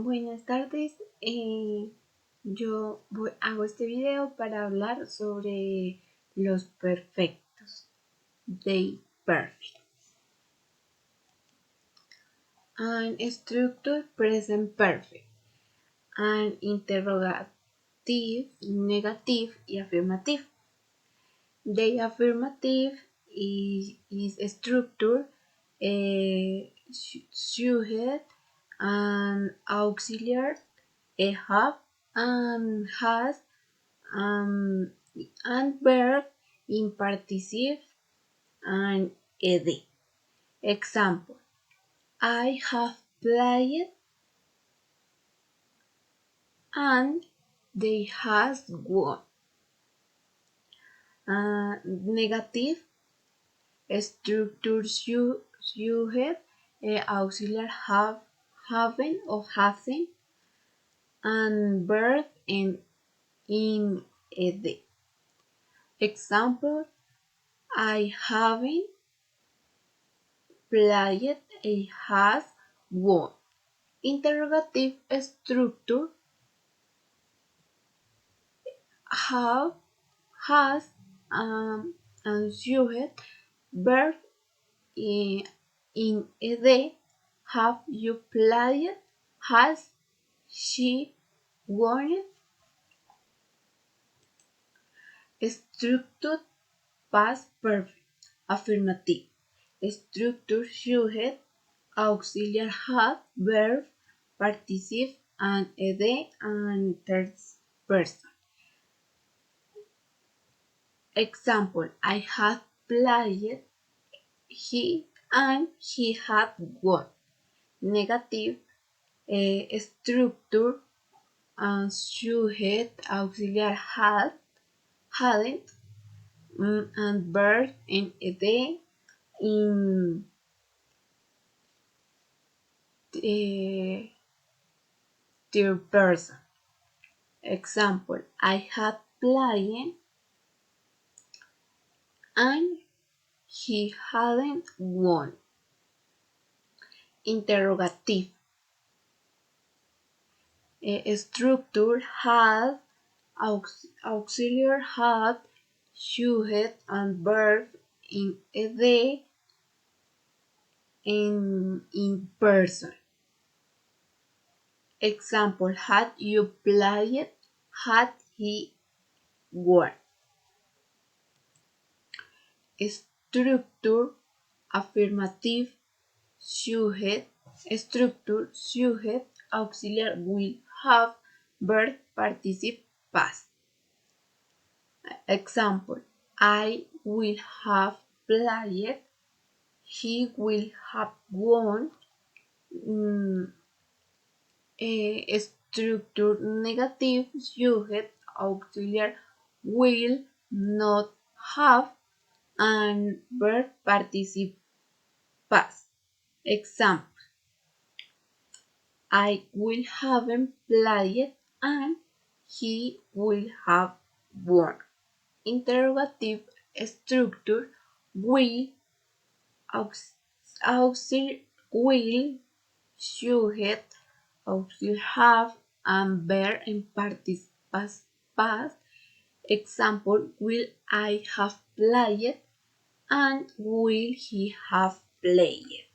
Buenas tardes, hago este video para hablar sobre los perfectos, they perfect. An structure present perfect, an interrogative, negative y affirmative. The affirmative is structure, subject, and auxiliary, a have and has, um, and verb in participle and ed. Example: I have played and they has won. Negative structure subject, auxiliary have, haven't or hasn't, and verb in ed. Example: I haven't played, I has won. Interrogative structure have, has, and subject, verb in ed. Have you played? Has she won? Structure past perfect. Affirmative. Structure subject, auxiliary have, verb, participle and ed and third person. Example: I have played, he and he had won. Negative structure subject, auxiliary had, hadn't, and verb in ed in third person. Example: I had played and he hadn't won. Interrogative structure had, auxiliary had, subject and verb in ed in person. Example: had you played? Had he won? Structure affirmative subject, structure subject, auxiliary will have, verb participle past. Example: I will have played, he will have won. Structure negative subject, auxiliary will not have, and verb participle past. Example: I will haven't played and he will have won. Interrogative structure will, auxiliary will, subject, auxiliary have, and verb in participle past. Example: will I have played and will he have played?